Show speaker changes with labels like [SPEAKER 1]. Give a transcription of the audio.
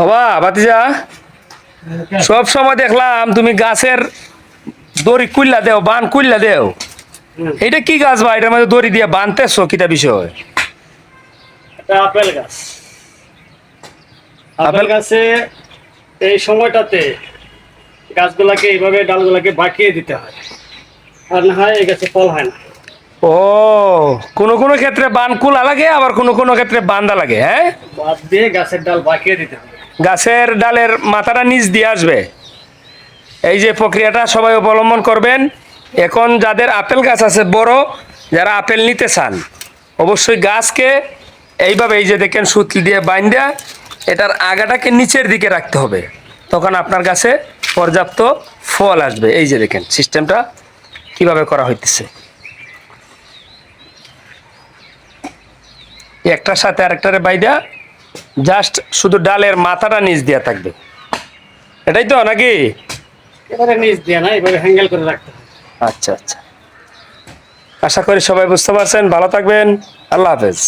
[SPEAKER 1] বাবা ভাতিজা, সব সময় দেখলাম তুমি গাছের দড়ি কুইল্লা দেও, বান কুইল্লা দেও। এটা কি গাছ ভাই? এটার মধ্যে দড়ি দিয়ে বানতেছো কিটা বিষয়?
[SPEAKER 2] এটা আপেল গাছ। আপেল
[SPEAKER 1] আপেল
[SPEAKER 2] গাছে এই সময়টাতে গাছগুলাকে এইভাবে ডালগুলাকে বাঁকিয়ে দিতে হয়, আর না হয় এই গাছে ফল হয় না।
[SPEAKER 1] ও, কোনো কোনো ক্ষেত্রে বান কুলা লাগে, আবার কোনো কোনো ক্ষেত্রে বান্দা লাগে। হ্যাঁ,
[SPEAKER 2] বাদ দিয়ে গাছের ডাল বাঁকিয়ে দিতে হবে।
[SPEAKER 1] গাছের ডালের মাথাটা নিচ দিয়ে আসবে। এই যে প্রক্রিয়াটা সবাই অবলম্বন করবেন। এখন যাদের আপেল গাছ আছে বড়, যারা আপেল নিতে চান, অবশ্যই গাছকে এইভাবে এই যে দেখেন সুতলি দিয়ে বাইন্ধা এটার আগাটাকে নিচের দিকে রাখতে হবে। তখন আপনার গাছে পর্যাপ্ত ফল আসবে। এই যে দেখেন সিস্টেমটা কিভাবে করা হইতেছে। একটার সাথে আরেকটারে বাইদা জাস্ট শুধু ডালের মাথাটা নিচ দেওয়া থাকবে। এটাই তো নাকি?
[SPEAKER 2] এবারে নিচ দিয়ে না, এভাবে হ্যাঙ্গেল করে রাখতে হবে।
[SPEAKER 1] আচ্ছা আচ্ছা, আশা করি সবাই বুঝতে পারছেন। ভালো থাকবেন। আল্লাহ হাফেজ।